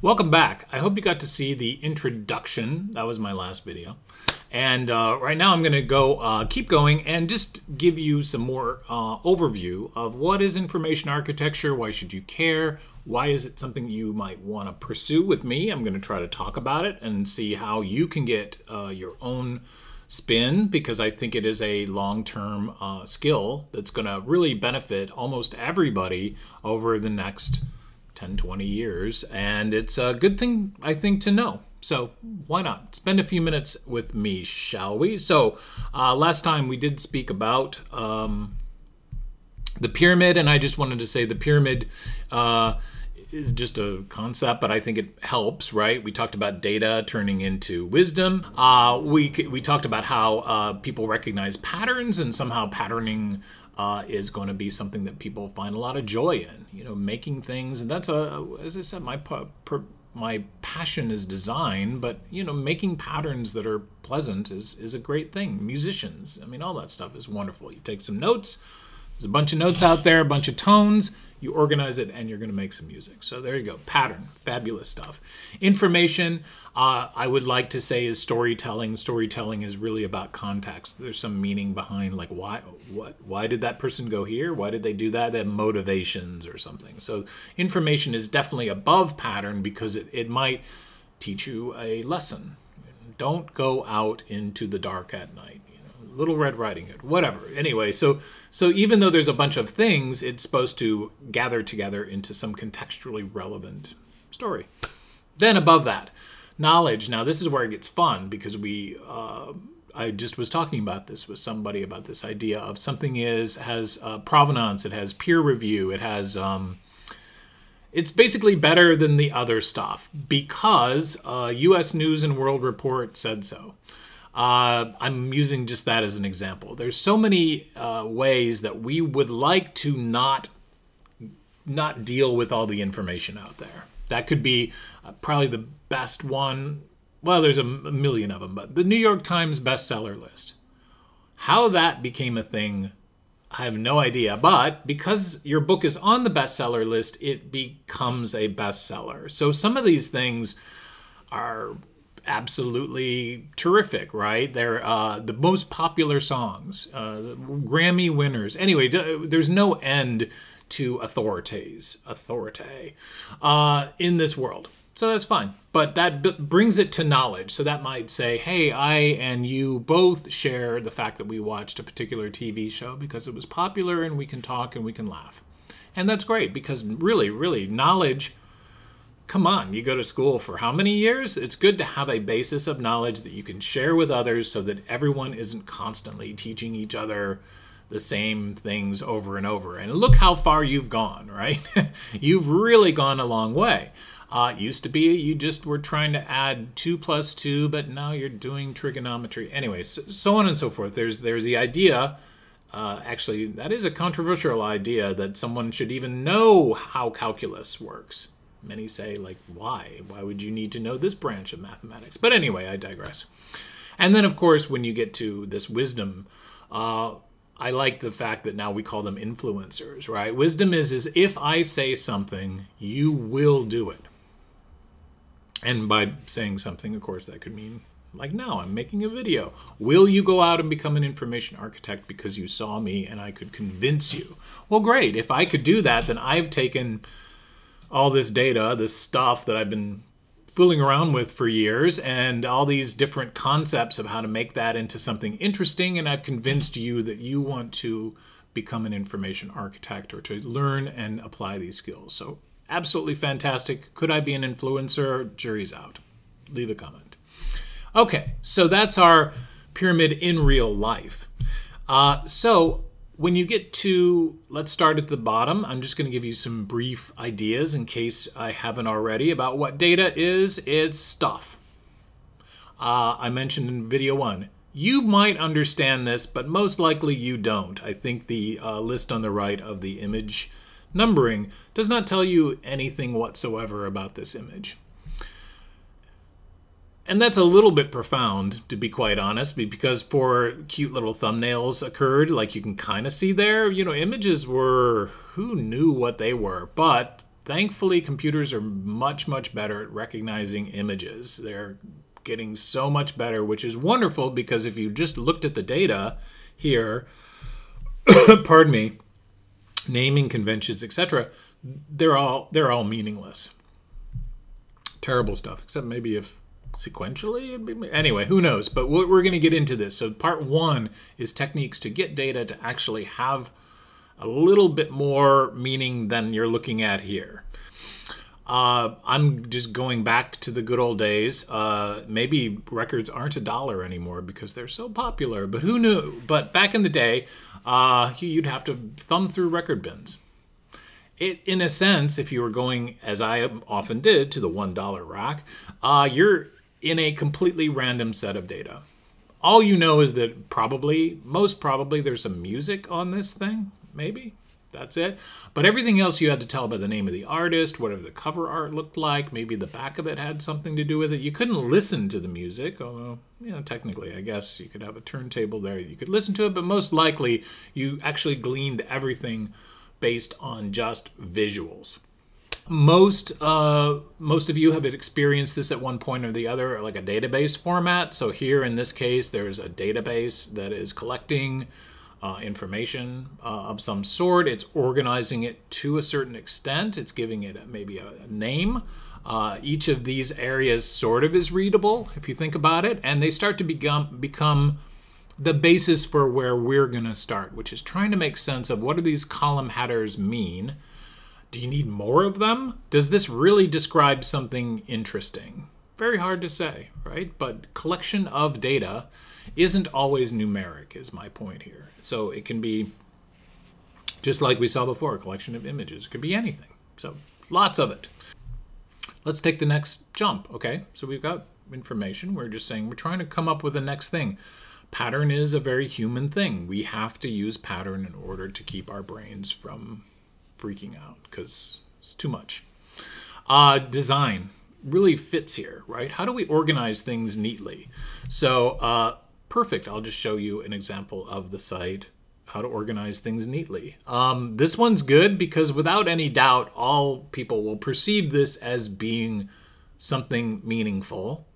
Welcome back. I hope you got to see the introduction. That was my last video. And right now I'm going to go keep going and just give you some more overview of what is information architecture, why should you care, why is it something you might want to pursue with me. I'm going to try to talk about it and see how you can get your own spin, because I think it is a long-term skill that's going to really benefit almost everybody over the next 10, 20 years. And it's a good thing, I think, to know. So why not spend a few minutes with me, shall we? So last time we did speak about the pyramid, and I just wanted to say the pyramid is just a concept, but I think it helps, right? We talked about data turning into wisdom. We talked about how people recognize patterns, and somehow patterning is going to be something that people find a lot of joy in, you know, making things. And that's as I said, my passion is design, but you know, making patterns that are pleasant is a great thing. Musicians, I mean, all that stuff is wonderful. You take some notes, there's a bunch of notes out there, a bunch of tones, you organize it, and you're going to make some music. So there you go. Pattern, fabulous stuff. Information, I would like to say, is storytelling. Storytelling is really about context. There's some meaning behind, like, why did that person go here? Why did they do that? They have motivations or something. So information is definitely above pattern because it might teach you a lesson. Don't go out into the dark at night. Little Red Riding Hood, whatever. Anyway, so even though there's a bunch of things, it's supposed to gather together into some contextually relevant story. Then above that, knowledge. Now this is where it gets fun, because I just was talking about this with somebody about this idea of something has provenance, it has peer review, it has it's basically better than the other stuff because U.S. News and World Report said so. I'm using just that as an example. There's so many ways that we would like to not deal with all the information out there. That could be probably the best one. Well, there's a million of them, but the New York Times bestseller list. How that became a thing, I have no idea. But because your book is on the bestseller list, it becomes a bestseller. So some of these things are absolutely terrific, right? They're the most popular songs, Grammy winners. Anyway, there's no end to authority in this world. So that's fine. But that brings it to knowledge. So that might say, hey, I and you both share the fact that we watched a particular TV show because it was popular, and we can talk and we can laugh. And that's great, because really, really, knowledge. Come on, you go to school for how many years? It's good to have a basis of knowledge that you can share with others so that everyone isn't constantly teaching each other the same things over and over. And look how far you've gone, right? You've really gone a long way. It used to be you just were trying to add 2 + 2, but now you're doing trigonometry. Anyway, so on and so forth. There's the idea, actually, that is a controversial idea, that someone should even know how calculus works. Many say, like, why? Why would you need to know this branch of mathematics? But anyway, I digress. And then, of course, when you get to this wisdom, I like the fact that now we call them influencers, right? Wisdom is if I say something, you will do it. And by saying something, of course, that could mean, like, now I'm making a video. Will you go out and become an information architect because you saw me and I could convince you? Well, great. If I could do that, then I've taken all this data, this stuff that I've been fooling around with for years, and all these different concepts of how to make that into something interesting, and I've convinced you that you want to become an information architect or to learn and apply these skills. So absolutely fantastic. Could I be an influencer? Jury's out. Leave a comment. Okay, so that's our pyramid in real life. So when you get to, let's start at the bottom. I'm just going to give you some brief ideas in case I haven't already about what data is. It's stuff. I mentioned in video 1. You might understand this, but most likely you don't. I think the list on the right of the image numbering does not tell you anything whatsoever about this image. And that's a little bit profound, to be quite honest, because for cute little thumbnails occurred, like you can kind of see there, you know, images were, who knew what they were, but Thankfully, computers are much, much better at recognizing images. They're getting so much better, which is wonderful, because if you just looked at the data here, pardon me, naming conventions, etc., they're all meaningless. Terrible stuff, except maybe if sequentially it'd be, anyway, who knows. But we're going to get into this. So part one is techniques to get data to actually have a little bit more meaning than you're looking at here. I'm just going back to the good old days. Maybe records aren't $1 anymore because they're so popular, but who knew? But back in the day, you'd have to thumb through record bins. In a sense, if you were going, as I often did, to the $1 rack, you're in a completely random set of data. All you know is that most probably, there's some music on this thing, maybe. That's it. But everything else you had to tell by the name of the artist, whatever the cover art looked like, maybe the back of it had something to do with it. You couldn't listen to the music, although, technically, I guess you could have a turntable there. You could listen to it, but most likely you actually gleaned everything based on just visuals. Most of you have experienced this at one point or the other, like a database format. So here in this case, there's a database that is collecting information of some sort. It's organizing it to a certain extent. It's giving it maybe a name. Each of these areas sort of is readable, if you think about it, and they start to become the basis for where we're going to start, which is trying to make sense of what do these column headers mean. Do you need more of them? Does this really describe something interesting? Very hard to say, right? But collection of data isn't always numeric, is my point here. So it can be, just like we saw before, a collection of images. It could be anything. So lots of it. Let's take the next jump, okay? So we've got information. We're just saying we're trying to come up with the next thing. Pattern is a very human thing. We have to use pattern in order to keep our brains from freaking out because it's too much. Design really fits here, right? How do we organize things neatly? So perfect. I'll just show you an example of the site, how to organize things neatly. This one's good because without any doubt, all people will perceive this as being something meaningful.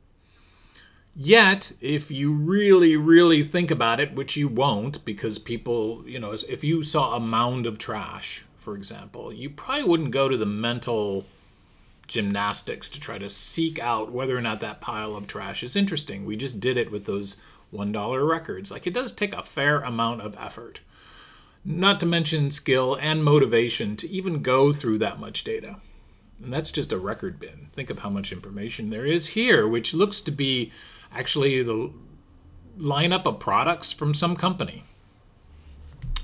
Yet, if you really, really think about it, which you won't, because people, if you saw a mound of trash, for example, you probably wouldn't go to the mental gymnastics to try to seek out whether or not that pile of trash is interesting. We just did it with those $1 records. Like, it does take a fair amount of effort, not to mention skill and motivation to even go through that much data. And that's just a record bin. Think of how much information there is here, which looks to be actually the lineup of products from some company,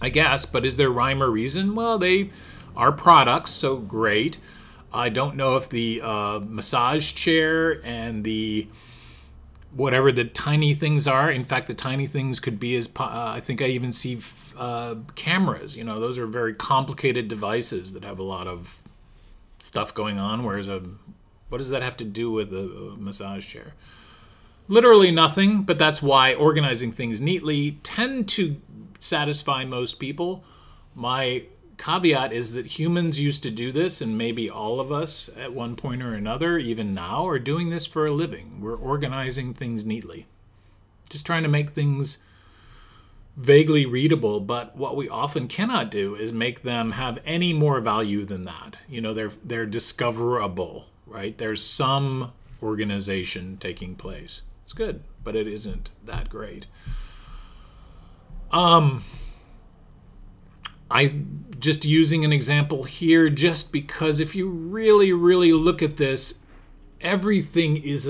I guess. But is there rhyme or reason? Well, they are products, so great. I don't know if the massage chair and the whatever the tiny things are. In fact, the tiny things could be as I think I even see cameras. Those are very complicated devices that have a lot of stuff going on. Whereas what does that have to do with a massage chair? Literally nothing, but that's why organizing things neatly tend to satisfy most people. My caveat is that humans used to do this, and maybe all of us at one point or another, even now, are doing this for a living. We're organizing things neatly. Just trying to make things vaguely readable, but what we often cannot do is make them have any more value than that. They're discoverable, right? There's some organization taking place. It's good, but it isn't that great. I'm just using an example here just because if you really, really look at this, everything is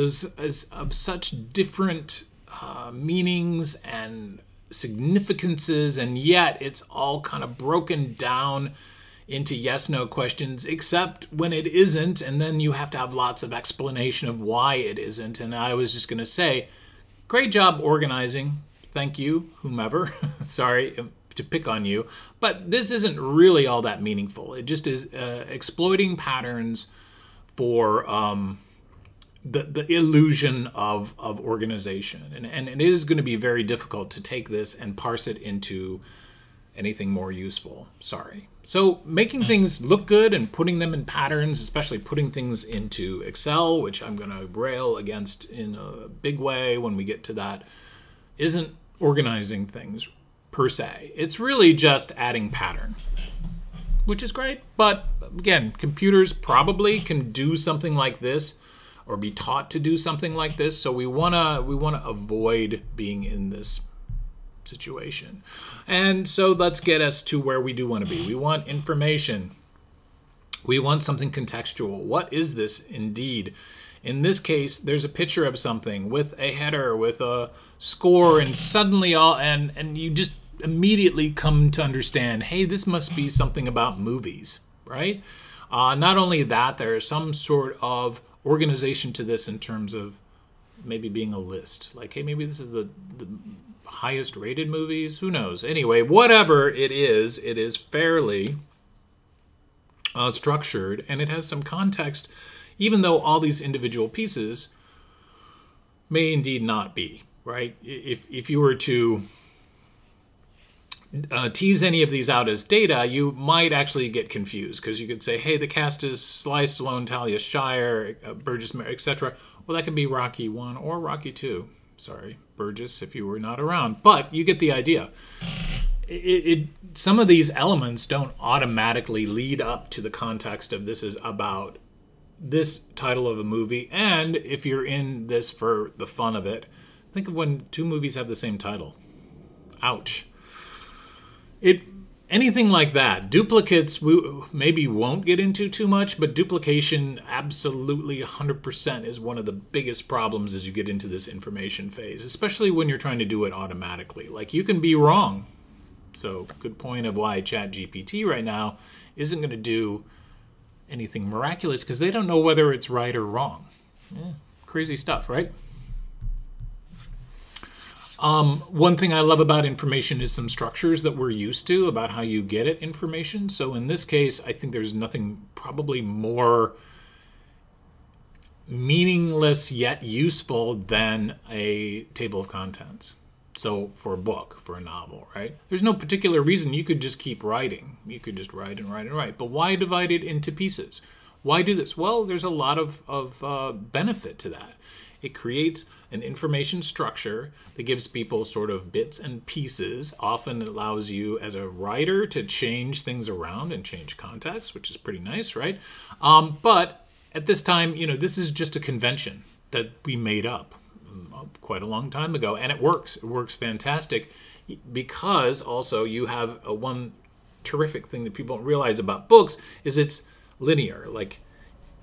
of such different meanings and significances, and yet it's all kind of broken down into yes-no questions, except when it isn't, and then you have to have lots of explanation of why it isn't. And I was just going to say, great job organizing. Thank you, whomever. Sorry to pick on you, but this isn't really all that meaningful. It just is exploiting patterns for the illusion of organization. And it is going to be very difficult to take this and parse it into anything more useful. Sorry. So making things look good and putting them in patterns, especially putting things into Excel, which I'm going to rail against in a big way when we get to that, isn't organizing things per se. It's really just adding pattern, which is great. But again, computers probably can do something like this or be taught to do something like this. So we want to avoid being in this situation. And so let's get us to where we do want to be. We want information. We want something contextual. What is this indeed? In this case, there's a picture of something with a header, with a score, and suddenly and you just immediately come to understand, hey, this must be something about movies, right? Not only that, there is some sort of organization to this in terms of maybe being a list. Like, hey, maybe this is the highest rated movies. Who knows? Anyway, whatever it is fairly structured, and it has some context, even though all these individual pieces may indeed not be, right? If you were to tease any of these out as data, you might actually get confused, because you could say, hey, the cast is Sly Stallone, Talia Shire, Burgess, etc. Well, that could be Rocky 1 or Rocky 2. Sorry, Burgess, if you were not around. But you get the idea. Some of these elements don't automatically lead up to the context of this is about this title of a movie. And if you're in this for the fun of it, think of when two movies have the same title. Ouch. Anything like that. Duplicates we maybe won't get into too much, but duplication absolutely 100% is one of the biggest problems as you get into this information phase, especially when you're trying to do it automatically. Like, you can be wrong. So, good point of why ChatGPT right now isn't going to do anything miraculous, because they don't know whether it's right or wrong. Yeah, crazy stuff, right? One thing I love about information is some structures that we're used to about how you get at information. So in this case, I think there's nothing probably more meaningless yet useful than a table of contents. So for a book, for a novel, right? There's no particular reason. You could just keep writing. You could just write and write and write. But why divide it into pieces? Why do this? Well, there's a lot of benefit to that. It creates an information structure that gives people sort of bits and pieces. Often it allows you as a writer to change things around and change context, which is pretty nice, right? But at this time, this is just a convention that we made up quite a long time ago, and it works. It works fantastic, because also you have one terrific thing that people don't realize about books is it's linear. Like,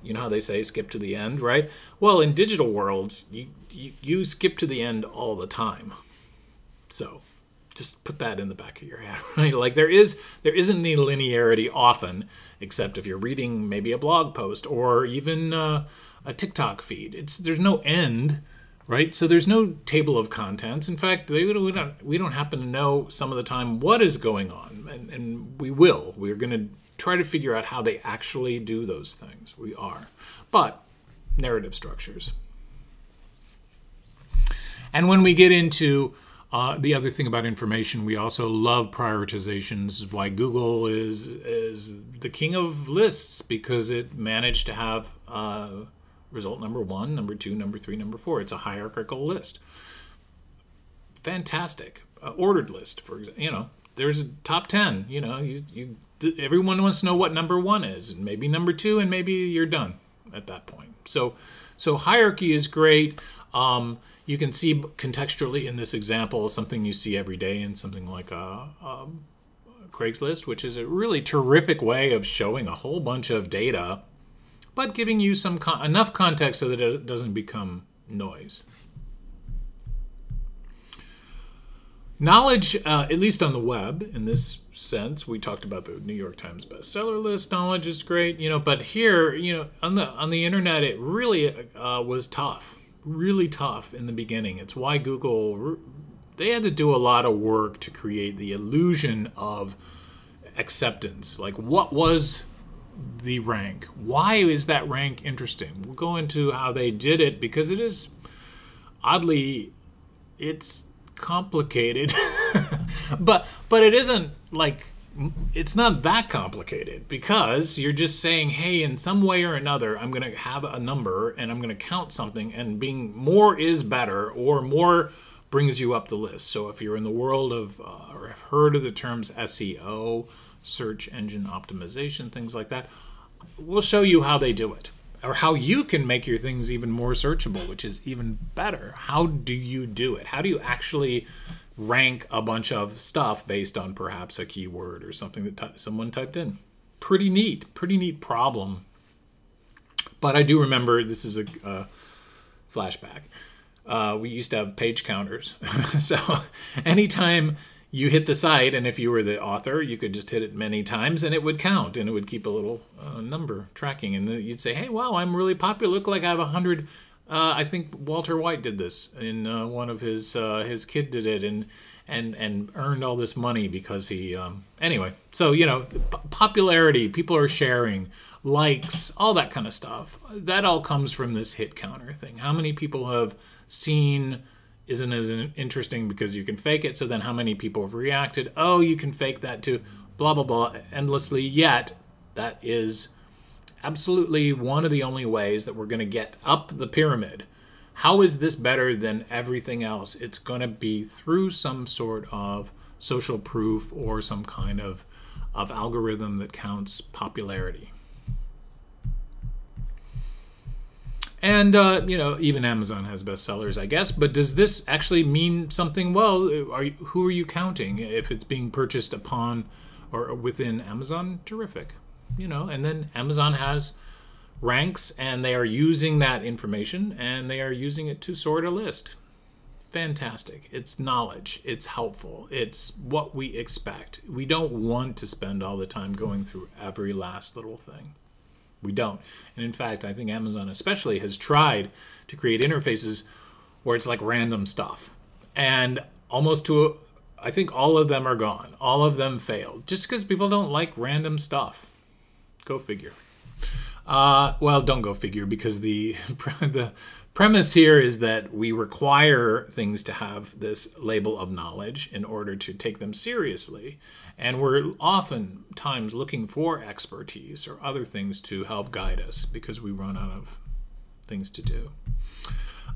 you know how they say skip to the end, right? Well, in digital worlds, you skip to the end all the time. So just put that in the back of your head, right? Like, there isn't any linearity often, except if you're reading maybe a blog post or even a TikTok feed. There's no end, right? So there's no table of contents. In fact, we don't happen to know some of the time what is going on, and we will. We're going to try to figure out how they actually do those things. We are. But narrative structures. And when we get into the other thing about information, we also love prioritizations. This is why Google is the king of lists, because it managed to have result number 1, number 2, number 3, number 4. It's a hierarchical list. Fantastic. Ordered list, for example. There's a top 10. Everyone wants to know what number 1 is, and maybe number 2, and maybe you're done at that point. So hierarchy is great. You can see contextually in this example something you see every day in something like a Craigslist, which is a really terrific way of showing a whole bunch of data, but giving you some enough context so that it doesn't become noise. Knowledge, at least on the web, in this sense, we talked about the New York Times bestseller list. Knowledge is great, but here, on the internet, it really was tough, really tough in the beginning. It's why Google, they had to do a lot of work to create the illusion of acceptance. Like, what was the rank? Why is that rank interesting? We'll go into how they did it, because it is, oddly, it's complicated. but it isn't like, it's not that complicated, because you're just saying, hey, in some way or another, I'm going to have a number and I'm going to count something, and being more is better, or more brings you up the list. So if you're in the world of, or have heard of the terms SEO, search engine optimization, things like that, we'll show you how they do it, or how you can make your things even more searchable, which is even better. How do you do it? How do you actually rank a bunch of stuff based on perhaps a keyword or something that someone typed in? Pretty neat problem. But I do remember, this is a flashback. We used to have page counters. So anytime you hit the site, and if you were the author, you could just hit it many times and it would count, and it would keep a little number tracking. And then you'd say, hey, wow, I'm really popular. Look like I have 100. I think Walter White did this in one of his kid did it, and earned all this money because he, anyway. So, popularity, people are sharing, likes, all that kind of stuff. That all comes from this hit counter thing. How many people have seen isn't as interesting because you can fake it. So then how many people have reacted? Oh, you can fake that too. Blah, blah, blah, endlessly. Yet that is absolutely one of the only ways that we're going to get up the pyramid. How is this better than everything else? It's going to be through some sort of social proof or some kind of algorithm that counts popularity. And, even Amazon has bestsellers, I guess. But does this actually mean something? Well, who are you counting? If it's being purchased upon or within Amazon, terrific. And then Amazon has ranks, and they are using that information, and they are using it to sort a list. Fantastic. It's knowledge. It's helpful. It's what we expect. We don't want to spend all the time going through every last little thing. We don't. And in fact, I think Amazon especially has tried to create interfaces where it's like random stuff. And I think all of them are gone. All of them failed. Just because people don't like random stuff. Go figure. Well, don't go figure, because the premise here is that we require things to have this label of knowledge in order to take them seriously. And we're oftentimes looking for expertise or other things to help guide us because we run out of things to do.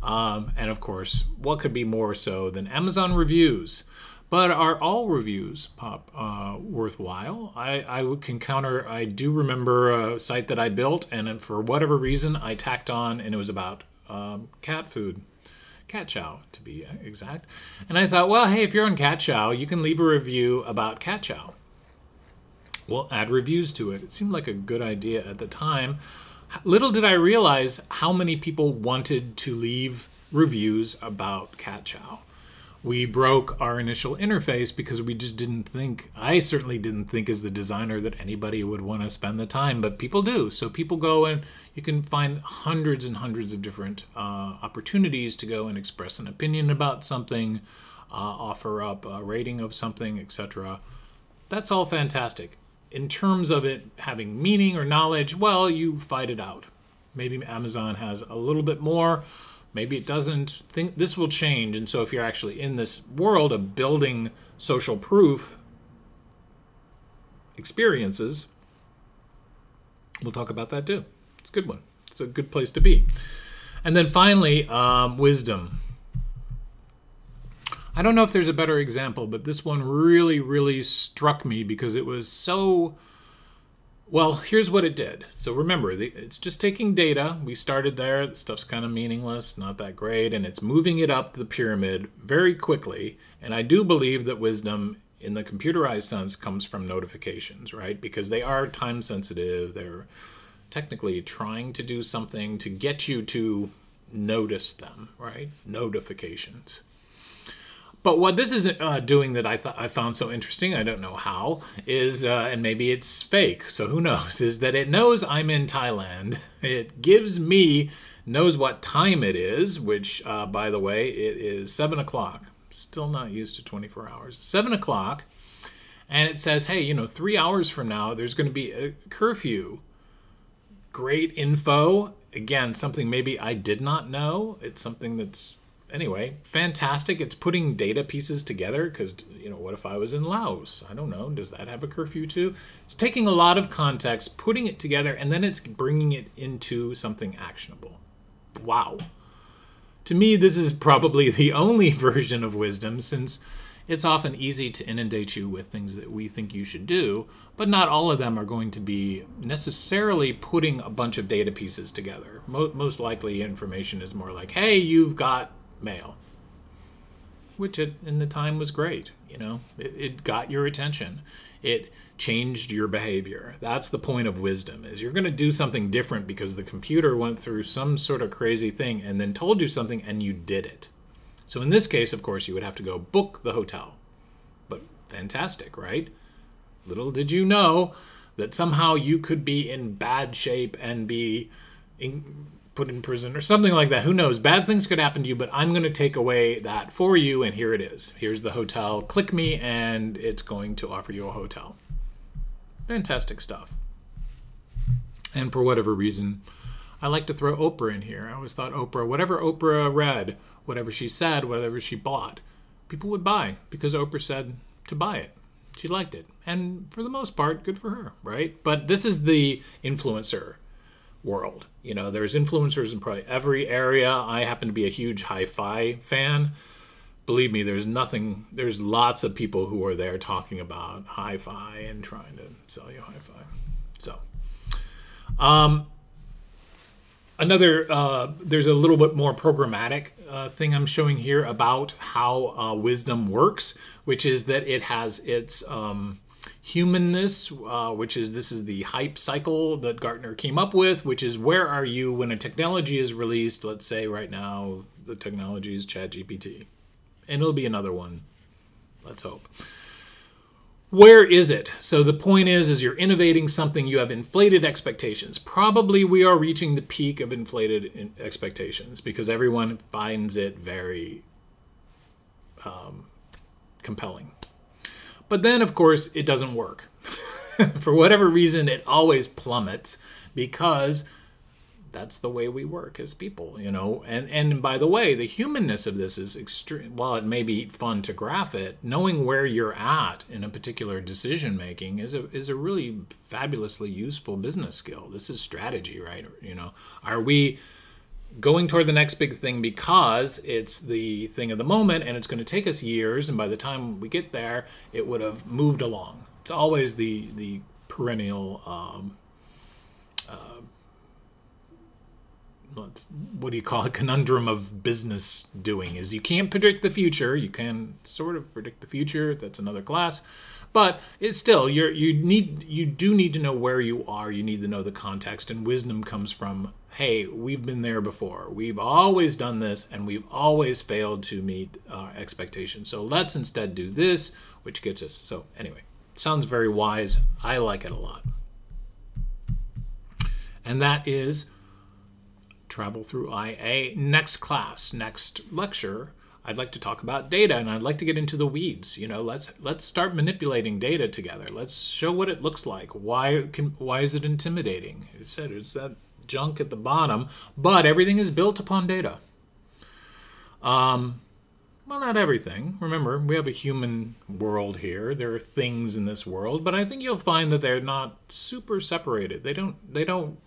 And of course, what could be more so than Amazon reviews? But are all reviews worthwhile? I can counter. I do remember a site that I built, and for whatever reason, I tacked on, and it was about cat food. Cat chow, to be exact. And I thought, well, hey, if you're on cat chow, you can leave a review about cat chow. We'll add reviews to it. It seemed like a good idea at the time. Little did I realize how many people wanted to leave reviews about cat chow. We broke our initial interface because we just didn't think, I certainly didn't think as the designer that anybody would want to spend the time, but people do. So people go, and you can find hundreds and hundreds of different opportunities to go and express an opinion about something, offer up a rating of something, etc. That's all fantastic. In terms of it having meaning or knowledge, well, you fight it out. Maybe Amazon has a little bit more. Maybe it doesn't. Think this will change. And so if you're actually in this world of building social proof experiences, we'll talk about that too. It's a good one. It's a good place to be. And then finally, wisdom. I don't know if there's a better example, but this one really, really struck me because it was so... Well, here's what it did. So remember, it's just taking data. We started there. The stuff's kind of meaningless, not that great, and it's moving it up the pyramid very quickly. And I do believe that wisdom, in the computerized sense, comes from notifications, right? Because they are time sensitive. They're technically trying to do something to get you to notice them, right? Notifications. But what this is doing that I found so interesting, I don't know how, is, and maybe it's fake, so who knows, is that it knows I'm in Thailand. It knows what time it is, which, by the way, it is 7 o'clock. Still not used to 24 hours. 7 o'clock, and it says, hey, 3 hours from now, there's going to be a curfew. Great info. Again, something maybe I did not know. It's something that's anyway, fantastic. It's putting data pieces together because, what if I was in Laos? I don't know. Does that have a curfew too? It's taking a lot of context, putting it together, and then it's bringing it into something actionable. Wow. To me, this is probably the only version of wisdom, since it's often easy to inundate you with things that we think you should do, but not all of them are going to be necessarily putting a bunch of data pieces together. Most likely information is more like, hey, you've got mail, which in the time was great. It got your attention. It changed your behavior. That's the point of wisdom, is you're going to do something different because the computer went through some sort of crazy thing and then told you something and you did it. So in this case, of course, you would have to go book the hotel. But fantastic, right? Little did you know that somehow you could be in bad shape and be put in prison or something like that. Who knows? Bad things could happen to you, but I'm going to take away that for you, and here it is. Here's the hotel. Click me, and it's going to offer you a hotel. Fantastic stuff. And for whatever reason, I like to throw Oprah in here. I always thought Oprah, whatever Oprah read, whatever she said, whatever she bought, people would buy because Oprah said to buy it. She liked it. And for the most part, good for her, right? But this is the influencer world. There's influencers in probably every area. I happen to be a huge hi-fi fan. Believe me, there's lots of people who are there talking about hi-fi and trying to sell you hi-fi. So, there's a little bit more programmatic thing I'm showing here about how wisdom works, which is that it has its humanness, this is the hype cycle that Gartner came up with, which is where are you when a technology is released? Let's say right now the technology is ChatGPT, and it'll be another one. Let's hope. Where is it? So the point is you're innovating something, you have inflated expectations. Probably we are reaching the peak of inflated expectations because everyone finds it very compelling. But then, of course, it doesn't work. For whatever reason, it always plummets because that's the way we work as people, And by the way, the humanness of this is extreme. While it may be fun to graph it, knowing where you're at in a particular decision making is a really fabulously useful business skill. This is strategy, right? Are we going toward the next big thing because it's the thing of the moment and it's going to take us years, and by the time we get there, it would have moved along. It's always the perennial what do you call it, conundrum of business doing, is you can't predict the future. You can sort of predict the future. That's another class. But it's still, you do need to know where you are. You need to know the context. And wisdom comes from, hey, we've been there before. We've always done this, and we've always failed to meet expectations. So let's instead do this, which gets us. So anyway, sounds very wise. I like it a lot. And that is Travel Through IA. Next class, next lecture, I'd like to talk about data, and I'd like to get into the weeds. Let's start manipulating data together. Let's show what it looks like. Why is it intimidating? It said it's that junk at the bottom, but everything is built upon data. Well, not everything. Remember, we have a human world here. There are things in this world, but I think you'll find that they're not super separated. They don't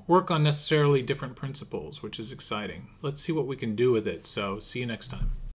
work on necessarily different principles, which is exciting. Let's see what we can do with it. So see you next time.